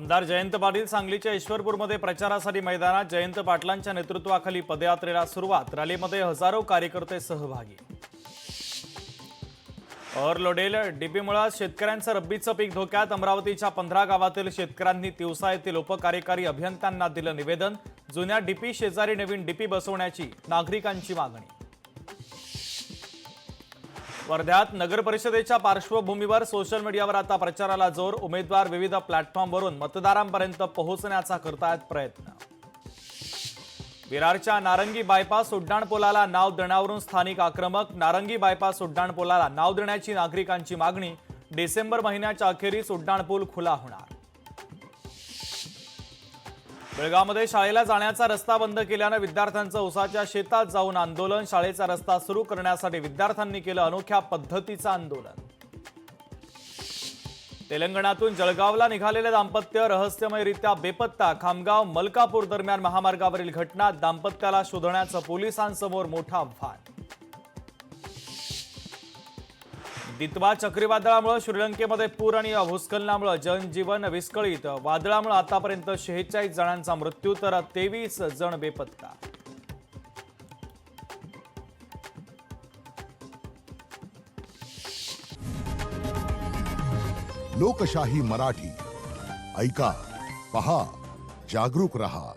आमदार जयंत पाटील सांगलीच्या ईश्वरपूरमध्ये प्रचारासाठी मैदानात जयंत पाटलांच्या नेतृत्वाखाली पदयात्रेला सुरुवात। रॅलीमध्ये हजारो कार्यकर्ते सहभागी। ओव्हरलोडेड डीपीमुळे शेतकऱ्यांचं रब्बीचं पीक धोक्यात। अमरावतीच्या 15 गावातील शेतकऱ्यांनी तिवसा येथील उपकार्यकारी अभियंत्यांना दिलं निवेदन। जुन्या डीपी शेजारी नवीन डीपी बसवण्याची नागरिकांची मागणी। वर्ध्यात नगर परिषदेच्या पार्श्वभूमीवर सोशल मीडियावर आता प्रचाराला जोर। उमेदवार विविध प्लॅटफॉर्मवरून मतदारांपर्यंत पोहोचण्याचा करतायत प्रयत्न। विरारच्या नारंगी बायपास उड्डाणपुलाला नाव देण्यावरून स्थानिक आक्रमक। नारंगी बायपास उड्डाणपुलाला नाव देण्याची नागरिकांची मागणी। डिसेंबर महिन्याच्या अखेरीस उड्डाणपूल खुला होणार। बेळगावमध्ये शाळेला जाण्याचा रस्ता बंद केल्याने विद्यार्थ्यांचं उसाच्या शेतात जाऊन आंदोलन। शाळेचा रस्ता सुरू करण्यासाठी विद्यार्थ्यांनी केलं अनोख्या पद्धतीचं आंदोलन। तेलंगणातून जळगावला निघालेले दाम्पत्य रहस्यमयरित्या बेपत्ता। खामगाव मलकापूर दरम्यान महामार्गावरील घटना। दाम्पत्याला शोधण्याचं पोलिसांसमोर मोठं आव्हान। दितवा चक्रीवादळामुळे श्रीलंकेमध्ये पूर आणि भूस्खलनामुळे जनजीवन विस्कळीत। वादळामुळे आतापर्यंत 46 जणांचा मृत्यू तर 23 जण बेपत्ता। लोकशाही मराठी ऐका, पहा, जागरूक रहा।